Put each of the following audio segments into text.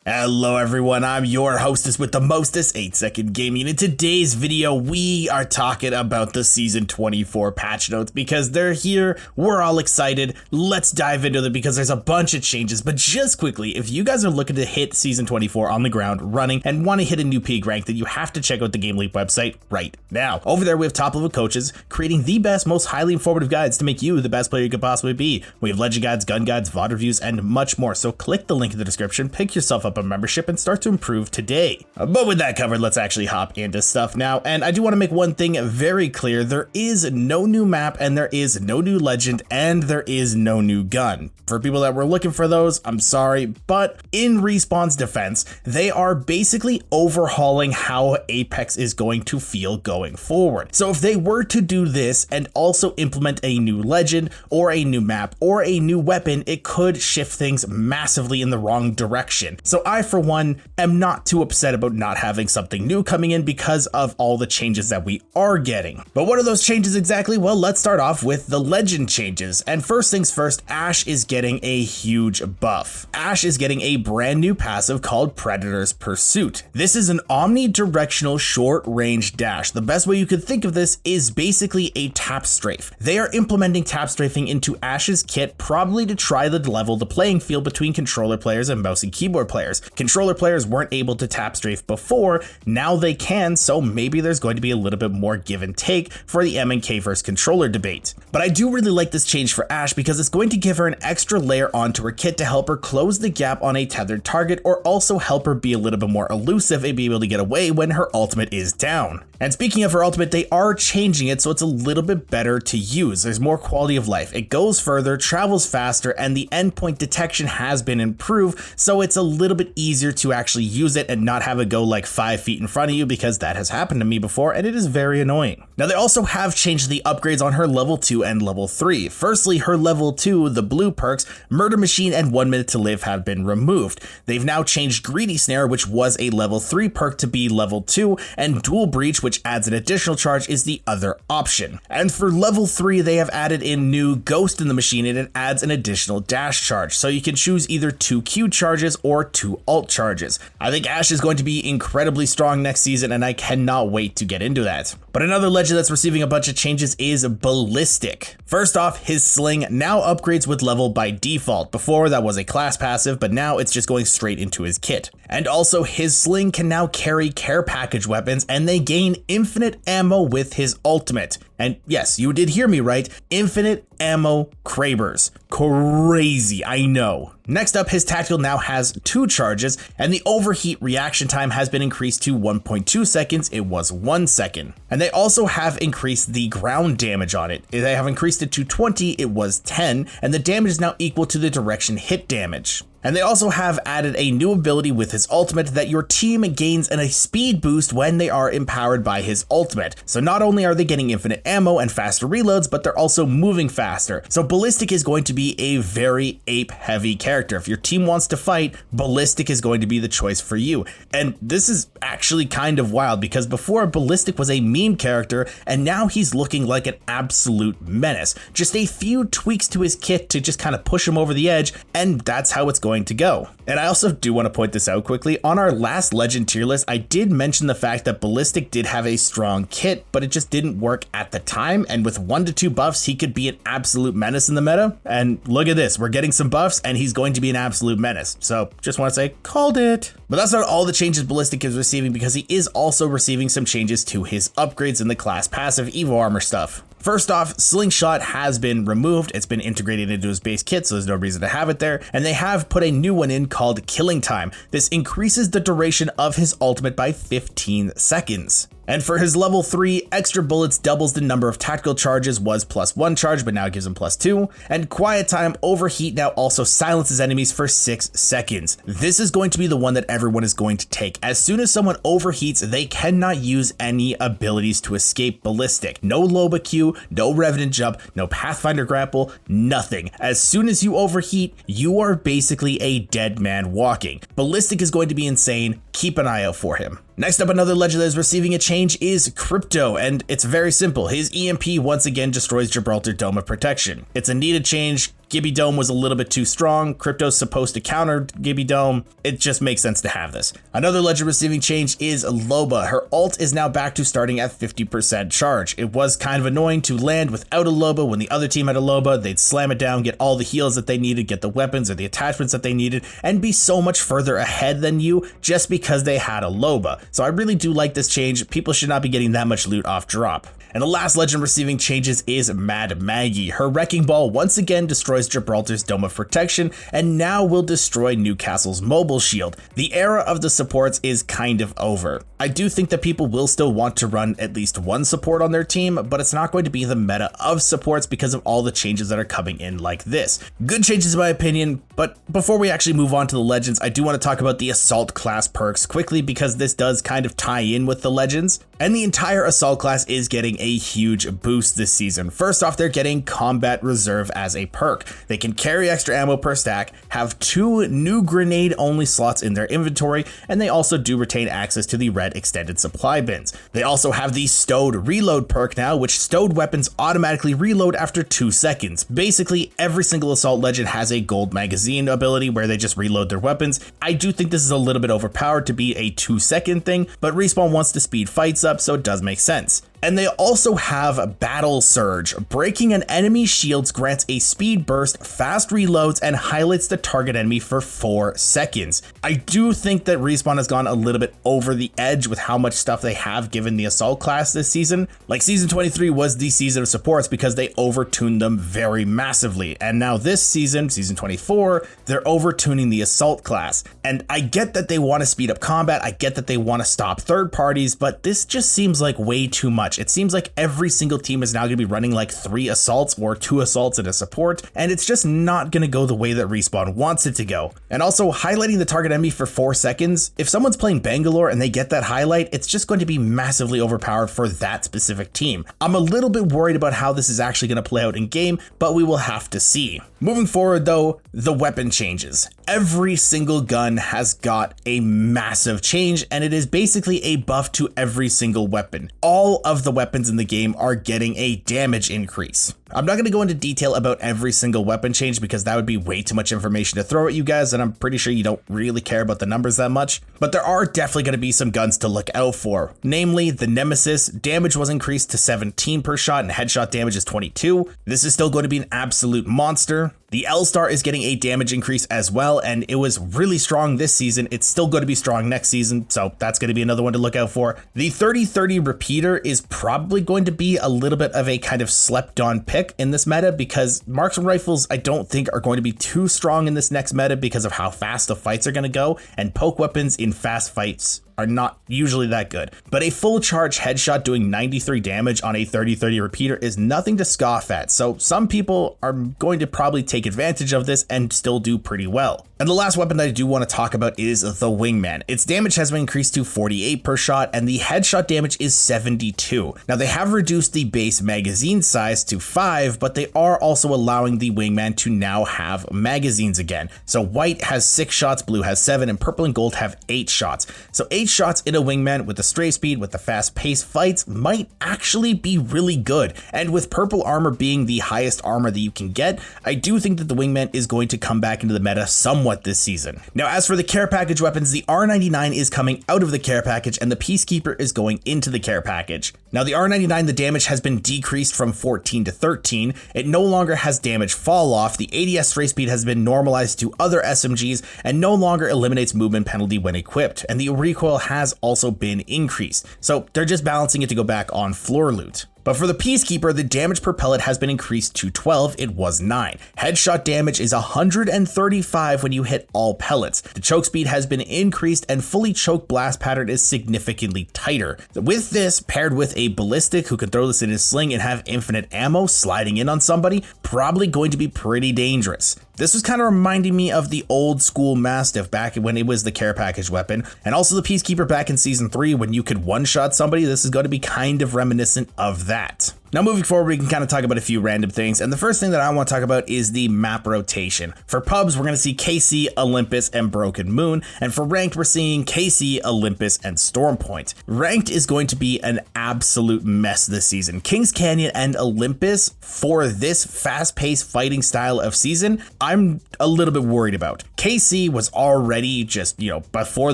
Hello everyone, I'm your hostess with the mostest, 8-Second Gaming. In today's video, we are talking about the Season 24 patch notes because they're here, we're all excited, let's dive into them because there's a bunch of changes. But just quickly, if you guys are looking to hit Season 24 on the ground running and want to hit a new peak rank, then you have to check out the GameLeap website right now. Over there we have top level coaches creating the best, most highly informative guides to make you the best player you could possibly be. We have legend guides, gun guides, VOD reviews, and much more. So click the link in the description, pick yourself up a membership and start to improve today. But with that covered, let's actually hop into stuff now. And I do want to make one thing very clear. There is no new map and there is no new legend and there is no new gun. For people that were looking for those, I'm sorry, but in Respawn's defense, they are basically overhauling how Apex is going to feel going forward. So if they were to do this and also implement a new legend or a new map or a new weapon, it could shift things massively in the wrong direction. So I, for one, am not too upset about not having something new coming in because of all the changes that we are getting. But what are those changes exactly? Well, let's start off with the legend changes. And first things first, Ash is getting a huge buff. Ash is getting a brand new passive called Predator's Pursuit. This is an omnidirectional short range dash. The best way you could think of this is basically a tap strafe. They are implementing tap strafing into Ash's kit probably to try to level the playing field between controller players and mouse and keyboard players. Controller players weren't able to tap strafe before, now they can, so maybe there's going to be a little bit more give and take for the M and K versus controller debate. But I do really like this change for Ash because it's going to give her an extra layer onto her kit to help her close the gap on a tethered target or also help her be a little bit more elusive and be able to get away when her ultimate is down. And speaking of her ultimate, they are changing it so it's a little bit better to use. There's more quality of life. It goes further, travels faster, and the endpoint detection has been improved, so it's a little bit easier to actually use it and not have it go like 5 feet in front of you because that has happened to me before and it is very annoying. Now they also have changed the upgrades on her level 2 and level 3. Firstly, her level 2, the blue perks, Murder Machine and 1 Minute to Live have been removed. They've now changed Greedy Snare, which was a level 3 perk, to be level 2, and Dual Breach, which adds an additional charge, is the other option. And for level 3, they have added in new Ghost in the Machine and it adds an additional dash charge. So you can choose either 2 Q charges or 2 alt charges. I think Ash is going to be incredibly strong next season and I cannot wait to get into that. But another legend that's receiving a bunch of changes is Ballistic. First off, his sling now upgrades with level by default. Before that was a class passive, but now it's just going straight into his kit. And also his sling can now carry care package weapons and they gain infinite ammo with his ultimate. And yes, you did hear me right, infinite ammo Krabers. Crazy, I know. Next up, his tactical now has 2 charges and the overheat reaction time has been increased to 1.2 seconds. It was 1 second. And they also have increased the ground damage on it. They have increased it to 20, it was 10, and the damage is now equal to the direction hit damage. And they also have added a new ability with his ultimate that your team gains a speed boost when they are empowered by his ultimate. So not only are they getting infinite ammo and faster reloads, but they're also moving faster. So Ballistic is going to be a very ape heavy character. If your team wants to fight, Ballistic is going to be the choice for you. And this is actually kind of wild because before Ballistic was a meme character and now he's looking like an absolute menace. Just a few tweaks to his kit to just kind of push him over the edge and that's how it's going to go. And I also do want to point this out quickly. On our last legend tier list, I did mention the fact that Ballistic did have a strong kit, but it just didn't work at the time. And with 1 to 2 buffs, he could be an absolute menace in the meta. And look at this, we're getting some buffs and he's going to be an absolute menace. So just want to say, called it. But that's not all the changes Ballistic is receiving because he is also receiving some changes to his upgrades in the class passive Evo armor stuff. First off, Slingshot has been removed. It's been integrated into his base kit, so there's no reason to have it there. And they have put a new one in called Killing Time. This increases the duration of his ultimate by 15 seconds. And for his level 3, extra bullets doubles the number of tactical charges, was +1 charge, but now it gives him +2. And quiet time overheat now also silences enemies for 6 seconds. This is going to be the one that everyone is going to take. As soon as someone overheats, they cannot use any abilities to escape Ballistic. No Loba Q, no Revenant Jump, no Pathfinder Grapple, nothing. As soon as you overheat, you are basically a dead man walking. Ballistic is going to be insane. Keep an eye out for him. Next up, another legend that is receiving a change is Crypto, and it's very simple. His EMP once again destroys Gibraltar Dome of Protection. It's a needed change. Gibby Dome was a little bit too strong. Crypto's supposed to counter Gibby Dome. It just makes sense to have this. Another legend receiving change is Loba. Her ult is now back to starting at 50% charge. It was kind of annoying to land without a Loba. When the other team had a Loba, they'd slam it down, get all the heals that they needed, get the weapons or the attachments that they needed, and be so much further ahead than you just because they had a Loba. So I really do like this change. People should not be getting that much loot off drop. And the last legend receiving changes is Mad Maggie. Her Wrecking Ball once again destroys Gibraltar's Dome of Protection and now will destroy Newcastle's Mobile Shield. The era of the supports is kind of over. I do think that people will still want to run at least one support on their team, but it's not going to be the meta of supports because of all the changes that are coming in like this. Good changes in my opinion, but before we actually move on to the legends, I do want to talk about the Assault class perks quickly because this does kind of tie in with the legends. And the entire Assault class is getting a huge boost this season. First off, they're getting Combat Reserve as a perk. They can carry extra ammo per stack, have 2 new grenade only slots in their inventory, and they also do retain access to the red extended supply bins. They also have the Stowed Reload perk now, which stowed weapons automatically reload after 2 seconds. Basically, every single Assault legend has a gold magazine ability where they just reload their weapons. I do think this is a little bit overpowered to be a 2-second thing, but Respawn wants to speed fights up, so it does make sense. And they also have Battle Surge. Breaking an enemy's shields grants a speed burst, fast reloads, and highlights the target enemy for 4 seconds. I do think that Respawn has gone a little bit over the edge with how much stuff they have given the Assault class this season. Like season 23 was the season of supports because they overtuned them very massively. And now this season, season 24, they're overtuning the Assault class. And I get that they want to speed up combat. I get that they want to stop third parties, but this just seems like way too much. It seems like every single team is now going to be running like 3 assaults or 2 assaults and a support, and it's just not going to go the way that Respawn wants it to go. And also highlighting the target enemy for 4 seconds, if someone's playing Bangalore and they get that highlight, it's just going to be massively overpowered for that specific team. I'm a little bit worried about how this is actually going to play out in game, but we will have to see. Moving forward though, the weapon changes. Every single gun has got a massive change, and it is basically a buff to every single weapon. All of the weapons in the game are getting a damage increase. I'm not going to go into detail about every single weapon change because that would be way too much information to throw at you guys, and I'm pretty sure you don't really care about the numbers that much. But there are definitely going to be some guns to look out for. Namely, the Nemesis, damage was increased to 17 per shot and headshot damage is 22. This is still going to be an absolute monster. The L-Star is getting a damage increase as well, and it was really strong this season. It's still going to be strong next season, so that's going to be another one to look out for. The 30-30 repeater is probably going to be a little bit of a kind of slept-on pick in this meta because marksman rifles I don't think are going to be too strong in this next meta because of how fast the fights are going to go, and poke weapons in fast fights are not usually that good. But a full charge headshot doing 93 damage on a 30-30 repeater is nothing to scoff at, so some people are going to probably take advantage of this and still do pretty well. And the last weapon that I do want to talk about is the Wingman. Its damage has been increased to 48 per shot and the headshot damage is 72. Now they have reduced the base magazine size to 5, but they are also allowing the Wingman to now have magazines again. So white has 6 shots, blue has 7, and purple and gold have 8 shots. So 8 shots in a Wingman with the stray speed, with the fast paced fights might actually be really good. And with purple armor being the highest armor that you can get, I do think that the Wingman is going to come back into the meta somewhat this season. Now, as for the care package weapons, the R99 is coming out of the care package and the Peacekeeper is going into the care package. Now, the R99, the damage has been decreased from 14 to 13. It no longer has damage fall off. The ADS stray speed has been normalized to other SMGs and no longer eliminates movement penalty when equipped. And the recoil has also been increased. So they're just balancing it to go back on floor loot. But for the Peacekeeper, the damage per pellet has been increased to 12, it was 9. Headshot damage is 135 when you hit all pellets. The choke speed has been increased and fully choked blast pattern is significantly tighter. With this, paired with a Ballistic who can throw this in his sling and have infinite ammo sliding in on somebody, probably going to be pretty dangerous. This was kind of reminding me of the old school Mastiff back when it was the care package weapon, and also the Peacekeeper back in season 3 when you could one-shot somebody. This is going to be kind of reminiscent of that. Now moving forward, we can kind of talk about a few random things, and the first thing that I want to talk about is the map rotation. For pubs, we're going to see KC, Olympus, and Broken Moon, and for ranked, we're seeing KC, Olympus, and Stormpoint. Ranked is going to be an absolute mess this season. Kings Canyon and Olympus, for this fast-paced fighting style of season, I'm a little bit worried about. KC was already just, before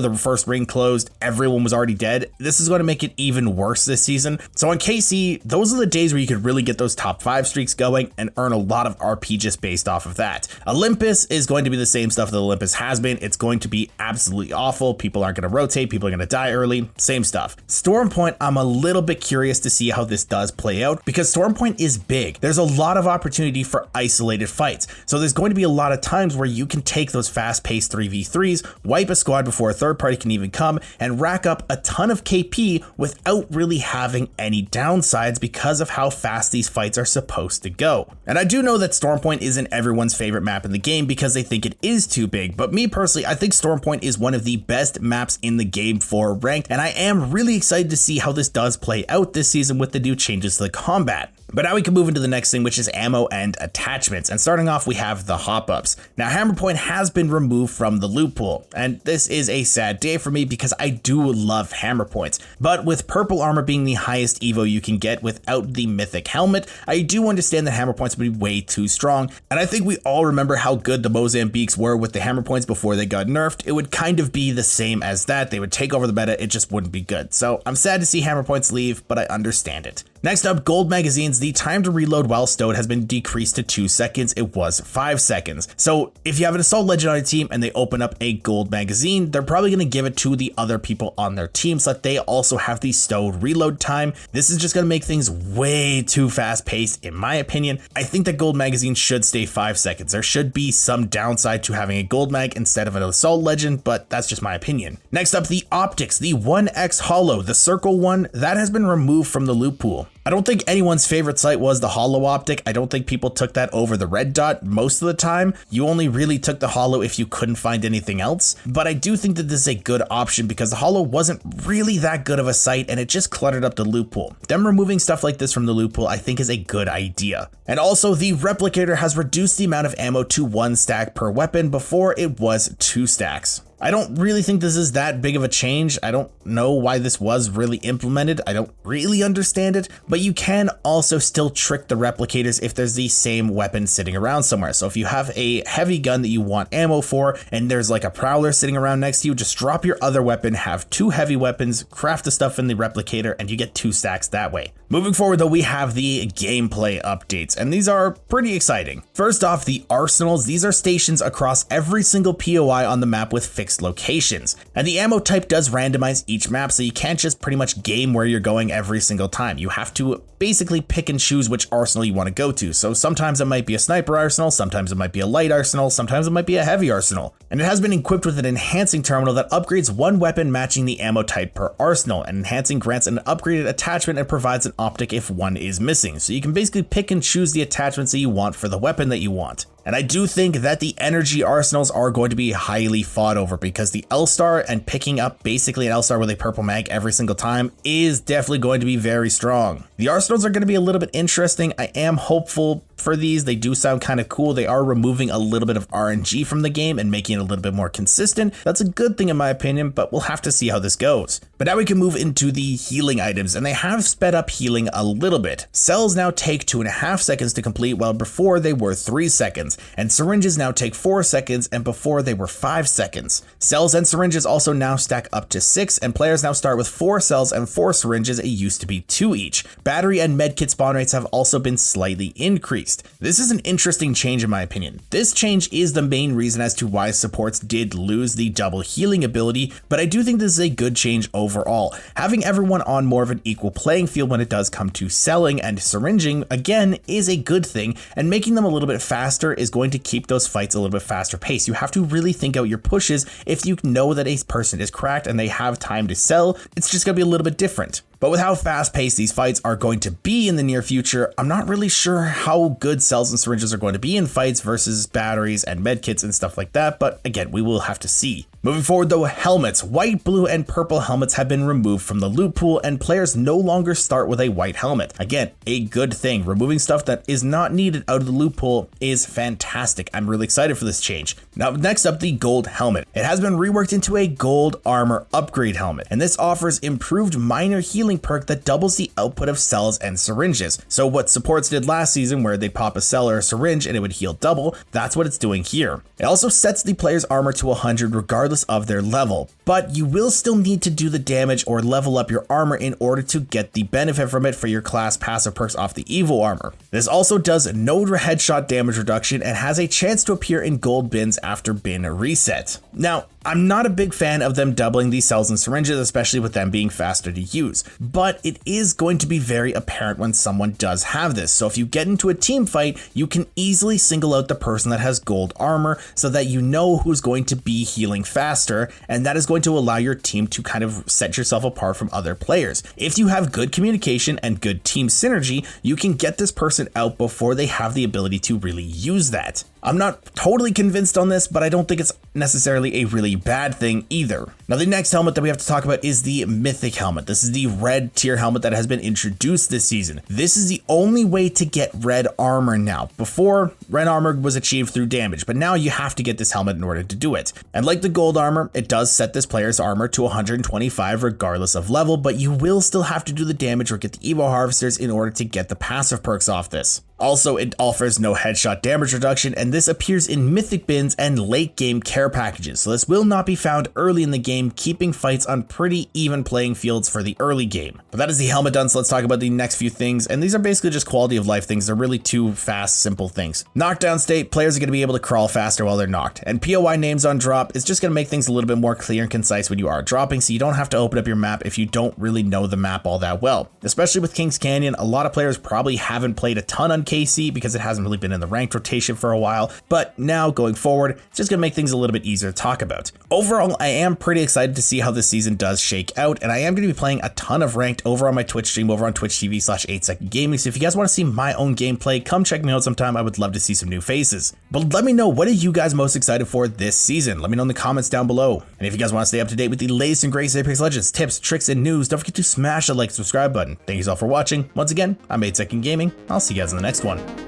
the first ring closed, everyone was already dead. This is going to make it even worse this season. So on KC, those are the days where you could really get those top 5 streaks going and earn a lot of RP just based off of that. Olympus is going to be the same stuff that Olympus has been. It's going to be absolutely awful. People aren't going to rotate. People are going to die early. Same stuff. Stormpoint, I'm a little bit curious to see how this does play out because Stormpoint is big. There's a lot of opportunity for isolated fights. So there's going to be a lot of times where you can take those fast-paced 3v3s, wipe a squad before a third party can even come, and rack up a ton of KP without really having any downsides because of how fast these fights are supposed to go. And I do know that Stormpoint isn't everyone's favorite map in the game because they think it is too big, but me personally, I think Stormpoint is one of the best maps in the game for ranked, and I am really excited to see how this does play out this season with the new changes to the combat. But now we can move into the next thing, which is ammo and attachments. And starting off, we have the hop-ups. Now, Hammer Point has been removed from the loot pool, and this is a sad day for me because I do love Hammer Points. But with purple armor being the highest evo you can get without the mythic helmet, I do understand that Hammer Points would be way too strong. And I think we all remember how good the Mozambiques were with the Hammer Points before they got nerfed. It would kind of be the same as that. They would take over the meta, it just wouldn't be good. So I'm sad to see Hammer Points leave, but I understand it. Next up, gold magazines. The time to reload while stowed has been decreased to 2 seconds. It was 5 seconds. So if you have an assault legend on your team and they open up a gold magazine, they're probably going to give it to the other people on their team so that they also have the stowed reload time. This is just going to make things way too fast paced, in my opinion. I think that gold magazines should stay 5 seconds. There should be some downside to having a gold mag instead of an assault legend, but that's just my opinion. Next up, the optics. The 1x holo, the circle one, that has been removed from the loot pool. I don't think anyone's favorite sight was the holo optic. I don't think people took that over the red dot most of the time. You only really took the holo if you couldn't find anything else. But I do think that this is a good option because the holo wasn't really that good of a sight and it just cluttered up the loot pool. Them removing stuff like this from the loot pool I think is a good idea. And also the replicator has reduced the amount of ammo to 1 stack per weapon. Before it was 2 stacks. I don't really think this is that big of a change. I don't know why this was really implemented. I don't really understand it, but you can also still trick the replicators if there's the same weapon sitting around somewhere. So if you have a heavy gun that you want ammo for and there's like a prowler sitting around next to you, just drop your other weapon, have 2 heavy weapons, craft the stuff in the replicator, and you get 2 stacks that way. Moving forward though, we have the gameplay updates, and these are pretty exciting. First off, the arsenals. These are stations across every single POI on the map with fixed locations. And the ammo type does randomize each map, so you can't just pretty much game where you're going every single time. You have to basically pick and choose which arsenal you want to go to. So sometimes it might be a sniper arsenal, sometimes it might be a light arsenal, sometimes it might be a heavy arsenal. And it has been equipped with an enhancing terminal that upgrades 1 weapon matching the ammo type per arsenal, and enhancing grants an upgraded attachment and provides an optic if one is missing. So you can basically pick and choose the attachments that you want for the weapon that you want. And I do think that the energy arsenals are going to be highly fought over because the L-Star and picking up basically an L-Star with a purple mag every single time is definitely going to be very strong. The arsenals are going to be a little bit interesting. I am hopeful for these. They do sound kind of cool. They are removing a little bit of RNG from the game and making it a little bit more consistent. That's a good thing in my opinion, but we'll have to see how this goes. But now we can move into the healing items, and they have sped up healing a little bit. Cells now take 2.5 seconds to complete, while before they were 3 seconds, and syringes now take 4 seconds, and before they were 5 seconds. Cells and syringes also now stack up to 6, and players now start with 4 cells and 4 syringes. It used to be 2 each. Battery and medkit spawn rates have also been slightly increased. This is an interesting change in my opinion. This change is the main reason as to why supports did lose the double healing ability, but I do think this is a good change overall. Having everyone on more of an equal playing field when it does come to selling and syringing, again, is a good thing, and making them a little bit faster is going to keep those fights a little bit faster paced. You have to really think out your pushes. If you know that a person is cracked and they have time to sell, it's just gonna be a little bit different. But with how fast paced these fights are going to be in the near future, I'm not really sure how good cells and syringes are going to be in fights versus batteries and medkits and stuff like that, but again, we will have to see. Moving forward though, helmets. White, blue, and purple helmets have been removed from the loot pool, and players no longer start with a white helmet. Again, a good thing. Removing stuff that is not needed out of the loot pool is fantastic. I'm really excited for this change. Now, next up, the gold helmet. It has been reworked into a gold armor upgrade helmet, and this offers improved minor healing perk that doubles the output of cells and syringes. So what supports did last season, where they'd pop a cell or a syringe and it would heal double, that's what it's doing here. It also sets the player's armor to 100 regardless of their level, but you will still need to do the damage or level up your armor in order to get the benefit from it for your class passive perks off the Evo armor. This also does no headshot damage reduction and has a chance to appear in gold bins after bin reset. Now, I'm not a big fan of them doubling these cells and syringes, especially with them being faster to use, but it is going to be very apparent when someone does have this. So if you get into a team fight, you can easily single out the person that has gold armor so that you know who's going to be healing faster, and that is going to allow your team to kind of set yourself apart from other players. If you have good communication and good team synergy, you can get this person out before they have the ability to really use that. I'm not totally convinced on this, but I don't think it's necessarily a really bad thing either. Now, the next helmet that we have to talk about is the Mythic helmet. This is the red tier helmet that has been introduced this season. This is the only way to get red armor now. Before, red armor was achieved through damage, but now you have to get this helmet in order to do it. And like the gold armor, it does set this player's armor to 125 regardless of level, but you will still have to do the damage or get the Evo harvesters in order to get the passive perks off this. Also, it offers no headshot damage reduction, and this appears in mythic bins and late game care packages, so this will not be found early in the game, keeping fights on pretty even playing fields for the early game. But that is the helmet done, so let's talk about the next few things, and these are basically just quality of life things. They're really two fast, simple things. Knockdown state, players are going to be able to crawl faster while they're knocked, and POI names on drop is just going to make things a little bit more clear and concise when you are dropping, so you don't have to open up your map if you don't really know the map all that well. Especially with Kings Canyon, a lot of players probably haven't played a ton on KC because it hasn't really been in the ranked rotation for a while, but now going forward, it's just going to make things a little bit easier to talk about. Overall, I am pretty excited to see how this season does shake out, and I am going to be playing a ton of ranked over on my Twitch stream over on twitch.tv/8secondgaming, so if you guys want to see my own gameplay, come check me out sometime. I would love to see some new faces. But let me know, what are you guys most excited for this season? Let me know in the comments down below. And if you guys want to stay up to date with the latest and greatest Apex Legends tips, tricks, and news, don't forget to smash the like, subscribe button. Thank you all for watching. Once again, I'm 8second Gaming. I'll see you guys in the next one.